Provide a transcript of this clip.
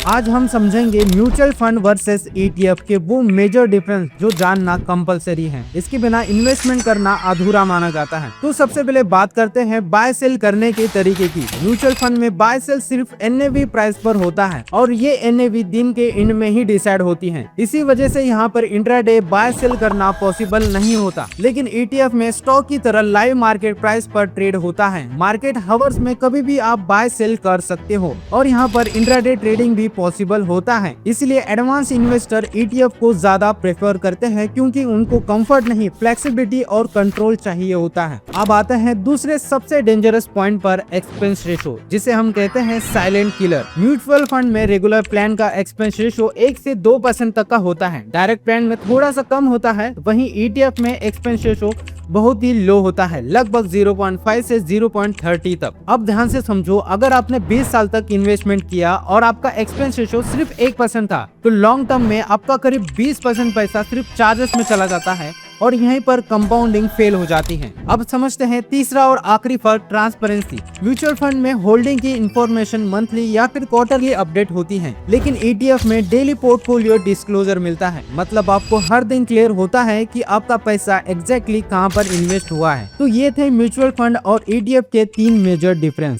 आज हम समझेंगे म्यूचुअल फंड वर्सेस ईटीएफ के वो मेजर डिफरेंस जो जानना कंपलसरी है। इसके बिना इन्वेस्टमेंट करना अधूरा माना जाता है। तो सबसे पहले बात करते हैं बाय सेल करने के तरीके की। म्यूचुअल फंड में बाय सेल सिर्फ एनएवी प्राइस पर होता है और ये एनएवी दिन के एंड में ही डिसाइड होती है। इसी वजह से यहाँ पर इंट्राडे बाय सेल करना पॉसिबल नहीं होता। लेकिन ईटीएफ में स्टॉक की तरह लाइव मार्केट प्राइस पर ट्रेड होता है। मार्केट हावर्स में कभी भी आप बाय सेल कर सकते हो और यहाँ पर इंट्राडे ट्रेडिंग भी पॉसिबल होता है। इसलिए एडवांस इन्वेस्टर ईटीएफ को ज्यादा प्रेफर करते हैं क्योंकि उनको कंफर्ट नहीं, फ्लेक्सिबिलिटी और कंट्रोल चाहिए होता है। अब आते हैं दूसरे सबसे डेंजरस पॉइंट पर, एक्सपेंस रेशो, जिसे हम कहते हैं साइलेंट किलर। म्यूचुअल फंड में रेगुलर प्लान का एक्सपेंस रेशो 1 से 2% तक का होता है। डायरेक्ट प्लान में थोड़ा सा कम होता है। वहीं ईटीएफ में एक्सपेंस रेशो बहुत ही लो होता है, लगभग 0.5 से 0.30 तक। अब ध्यान से समझो, अगर आपने 20 साल तक इन्वेस्टमेंट किया और आपका एक्सपेंस रेशो सिर्फ 1% था, तो लॉन्ग टर्म में आपका करीब 20% पैसा सिर्फ चार्जेस में चला जाता है और यहीं पर कंपाउंडिंग फेल हो जाती है। अब समझते हैं तीसरा और आखिरी फर्क, ट्रांसपेरेंसी। म्यूचुअल फंड में होल्डिंग की इंफॉर्मेशन मंथली या फिर क्वार्टरली अपडेट होती है, लेकिन ईटीएफ में डेली पोर्टफोलियो डिस्क्लोजर मिलता है। मतलब आपको हर दिन क्लियर होता है कि आपका पैसा एग्जैक्टली कहां पर इन्वेस्ट हुआ है। तो ये थे म्यूचुअल फंड और ईटीएफ के 3 मेजर डिफरेंस।